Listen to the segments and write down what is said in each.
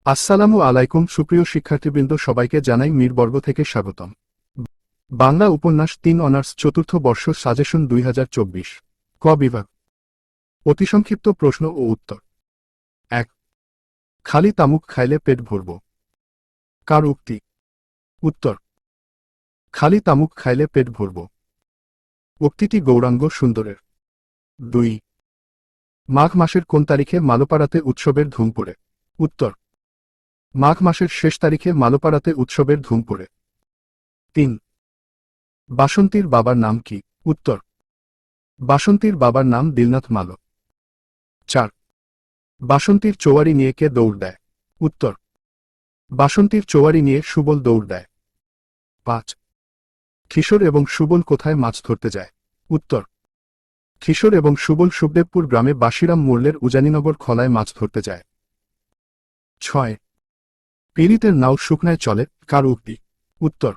আসসালামু আলাইকুম সুপ্রিয় শিক্ষার্থীবৃন্দ, সবাইকে জানাই মিরবর্গ থেকে স্বাগতম। বাংলা উপন্যাস ৩ অনার্স চতুর্থ বর্ষ সাজেশন ২০২৪ ক বিভাগ। অতিসংক্ষিপ্ত প্রশ্ন ও উত্তর। ১। খালি তামুক খাইলে পেট ভরব। কার উক্তি? উত্তর। খালি তামুক খাইলে পেট ভরব। উক্তিটি গৌরাঙ্গ সুন্দরের। ২। মাঘ মাসের কোন তারিখে মালোপাড়াতে উৎসবের ধুম পড়ে? উত্তর। মাঘ মাসের শেষ তারিখে মালোপাড়াতে উৎসবের ধুম পড়ে। ৩। বাসন্তীর বাবার নাম কি? উত্তর। বাসন্তীর বাবার নাম দিলনাথ মালো। ৪। বাসন্তীর চৌয়ারি নিয়ে কে দৌড় দেয়? উত্তর। বাসন্তীর চৌয়ারি নিয়ে সুবল দৌড় দেয়। ৫। কিশোর এবং সুবল কোথায় মাছ ধরতে যায়? উত্তর। কিশোর এবং সুবল সুখদেবপুর গ্রামে বাসিরাম মোল্লের উজানিনগর খলায় মাছ ধরতে যায়। ৬। পীড়িতের নাও শুকনায় চলে, কার উক্তি? উত্তর।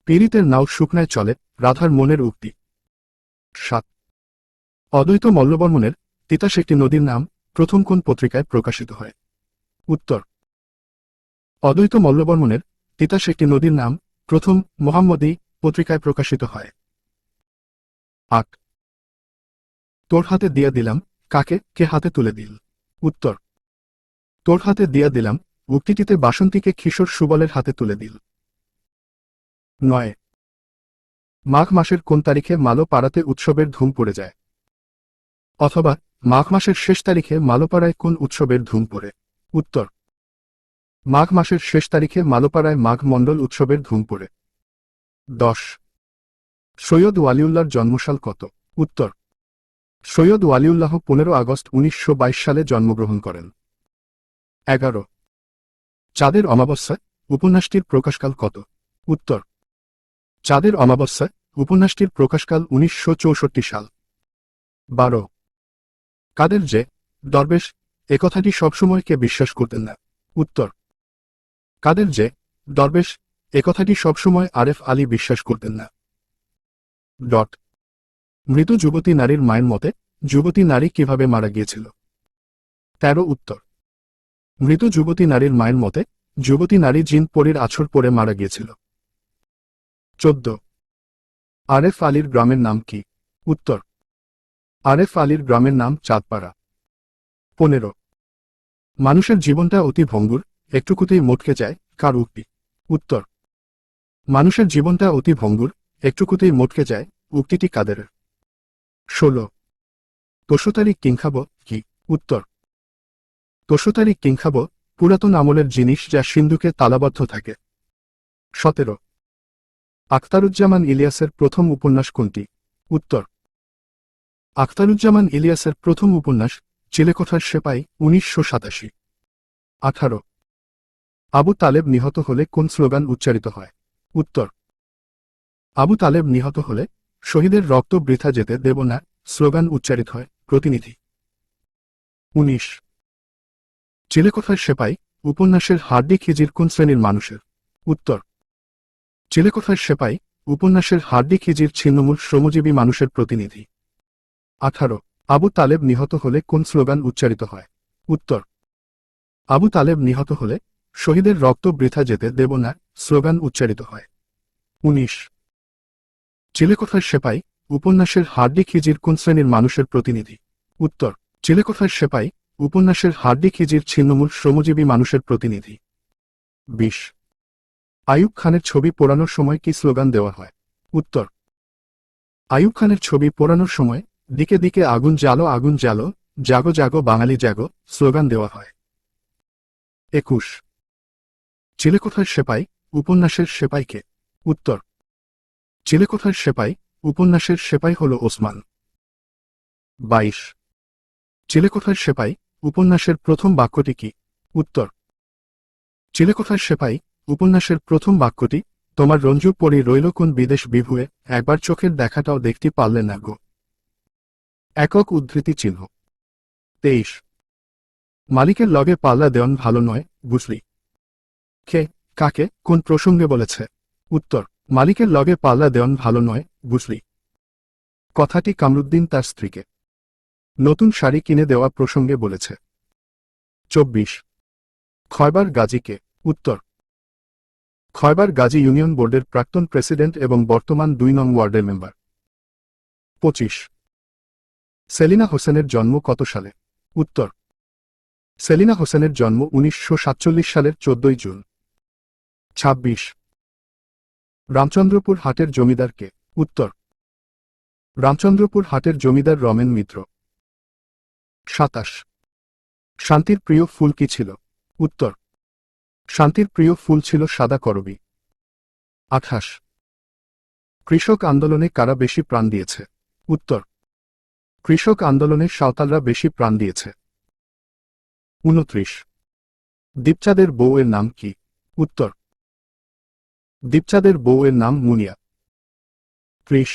পীড়িতের নাও শুকনায় চলে, রাধার মনের উক্তি। ৭। অদ্বৈত মল্লবর্মণের তিতাস একটি নদীর নাম প্রথম কোন পত্রিকায় প্রকাশিত হয়? উত্তর। অদ্বৈত মল্লবর্মণের তিতাস একটি নদীর নাম প্রথম মোহাম্মদী পত্রিকায় প্রকাশিত হয়। ৮। তোর হাতে দিয়া দিলাম, কাকে কে হাতে তুলে দিল? উত্তর। তোর হাতে দিয়া দিলাম উক্তিটিতে বাসন্তীকে কিশোর সুবলের হাতে তুলে দিল। ৯। মাঘ মাসের কোন তারিখে মালো পাড়াতে উৎসবের ধুম পড়ে যায়? অথবা মাঘ মাসের শেষ তারিখে মালোপাড়ায় কোন উৎসবের ধুম পড়ে? উত্তর। মাঘ মাসের শেষ তারিখে মালোপাড়ায় মাঘ মণ্ডল উৎসবের ধুম পড়ে। ১০। সৈয়দ ওয়ালিউল্লাহর জন্মসাল কত? উত্তর। সৈয়দ ওয়ালিউল্লাহ ১৫ আগস্ট ১৯২২ সালে জন্মগ্রহণ করেন। ১১। চাঁদের অমাবস্যায় উপন্যাসটির প্রকাশকাল কত? উত্তর। চাঁদের অমাবস্যায় উপন্যাসটির প্রকাশকাল ১৯৬৪ সাল। ১২। কাদের যে দরবেশ একথাটি সবসময় কে বিশ্বাস করতেন না? উত্তর। কাদের যে দরবেশ একথাটি সবসময় আরেফ আলী বিশ্বাস করতেন না। ডট। মৃত যুবতী নারীর মায়ের মতে যুবতী নারী কিভাবে মারা গিয়েছিল? ১৩ উত্তর। মৃত যুবতী নারীর মায়ের মতে যুবতী নারী জিন পরীর আছর পরে মারা গিয়েছিল। ১৪। আরেফ আলীর গ্রামের নাম কি? উত্তর। আরেফ আলীর গ্রামের নাম চাঁদপাড়া। ১৫। মানুষের জীবনটা অতি ভঙ্গুর, একটুকুতেই মটকে যায়, কার উক্তি? উত্তর। মানুষের জীবনটা অতি ভঙ্গুর, একটুকুতেই মটকে যায়, উক্তিটি কাদের? ১৬। তোষতারি কিংখাব কি? উত্তর। তোষতারি কিংখাব পুরাতন আমলের জিনিস যা সিন্ধুকে তালাবদ্ধ থাকে। ১৭। আখতারুজ্জামান ইলিয়াসের প্রথম উপন্যাস কোনটি? উত্তর। আখতারুজ্জামান ইলিয়াসের প্রথম উপন্যাস চিলেকোঠার সেপাই ১৯৮৭। ১৮। আবু তালেব নিহত হলে কোন স্লোগান উচ্চারিত হয়? উত্তর। আবু তালেব নিহত হলে শহীদের রক্ত বৃথা যেতে দেব না স্লোগান উচ্চারিত হয়, প্রতিনিধি। ১৯। চিলেকোঠার সেপাই উপন্যাসের হাড্ডি খিজির কোন শ্রেণীর মানুষের? উত্তর। চিলেকোঠার সেপাই উপন্যাসের হাড্ডি খিজির ছিন্নমূল শ্রমজীবী মানুষের প্রতিনিধি। ১৮। আবু তালেব নিহত হলে কোন স্লোগান উচ্চারিত হয়? উত্তর। আবু তালেব নিহত হলে শহীদের রক্ত বৃথা যেতে দেব না স্লোগান উচ্চারিত হয়। ১৯। চিলেকোঠার সেপাই উপন্যাসের হাড্ডি খিজির কোন শ্রেণীর মানুষের প্রতিনিধি? উত্তর। চিলেকোঠার সেপাই উপন্যাসের হাড্ডি খিজির ছিন্নমূল শ্রমজীবী মানুষের প্রতিনিধি। ২০। আইয়ুব খানের ছবি পোড়ানোর সময় কি স্লোগান দেওয়া হয়? উত্তর। আইয়ুব খানের ছবি পোড়ানোর সময় দিকে দিকে আগুন জ্বালো, জাগো জাগো বাঙালি জাগো স্লোগান দেওয়া হয়। ২১। চিলেকোঠার সেপাই উপন্যাসের সেপাই কে? উত্তর। চিলেকোঠার সেপাই উপন্যাসের সেপাই হল ওসমান। ২২। চিলেকোঠার সেপাই উপন্যাসের প্রথম বাক্যটি কি? উত্তর। চিলেকোঠার সেপাই উপন্যাসের প্রথম বাক্যটি তোমার রঞ্জু পরি রইল কোন বিদেশ বিভুয়ে একবার চোখের দেখাটাও দেখতে পারলে না গো। একক উদ্ধৃতি চিহ্ন। ২৩। মালিকের লগে পাল্লা দেওয়ান ভালো নয়, বুঝলি? কে কাকে কোন প্রসঙ্গে বলেছে? উত্তর। মালিকের লগে পাল্লা দেওয়ান ভালো নয়, বুঝলি? কথাটি কামরুদ্দিন তার স্ত্রীকে নতুন শাড়ি কিনে দেওয়া প্রসঙ্গে বলেছে। ২৪। খয়বার গাজী কে? উত্তর, খয়বার গাজী ইউনিয়ন বোর্ডের প্রাক্তন প্রেসিডেন্ট এবং বর্তমান ২ নং ওয়ার্ডের মেম্বার। ২৫। সেলিনা হোসেনের জন্ম কত সালে? উত্তর, সেলিনা হোসেনের জন্ম ১৯৪৭ সালের ১৪ জুন। ২৬। রামচন্দ্রপুর হাটের জমিদার কে? উত্তর, রামচন্দ্রপুর হাটের জমিদার রমেন মিত্র। ২৭। শান্তির প্রিয় ফুল কি ছিল? উত্তর, শান্তির প্রিয় ফুল ছিল সাদা করবী। ২৮। কৃষক আন্দোলনে কারা বেশি প্রাণ দিয়েছে? উত্তর, কৃষক আন্দোলনে সাঁওতালরা বেশি প্রাণ দিয়েছে। ২৯। দীপচাঁদের বউ এর নাম কি? উত্তর, দীপচাঁদের বউ এর নাম মুনিয়া। ৩০।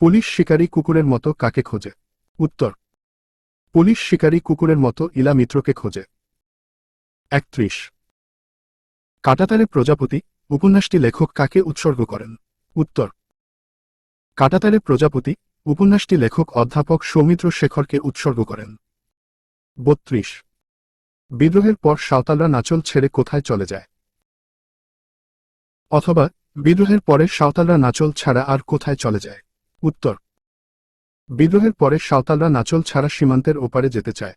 পুলিশ শিকারী কুকুরের মতো কাকে খোঁজে? উত্তর, পুলিশ শিকারী কুকুরের মতো ইলা মিত্রকে খোঁজে। ৩১। কাঁটাতারে প্রজাপতি উপন্যাসটি লেখক কাকে উৎসর্গ করেন? উত্তর, কাঁটাতারে প্রজাপতি উপন্যাসটি লেখক অধ্যাপক সৌমিত্র শেখরকে উৎসর্গ করেন। ৩২। বিদ্রোহের পর সাঁওতালরা নাচল ছেড়ে কোথায় চলে যায়? অথবা বিদ্রোহের পরে সাঁওতালরা নাচল ছাড়া আর কোথায় চলে যায়? উত্তর, বিদ্রোহের পরে সাঁওতালরা নাচল ছাড়া সীমান্তের ওপারে যেতে চায়।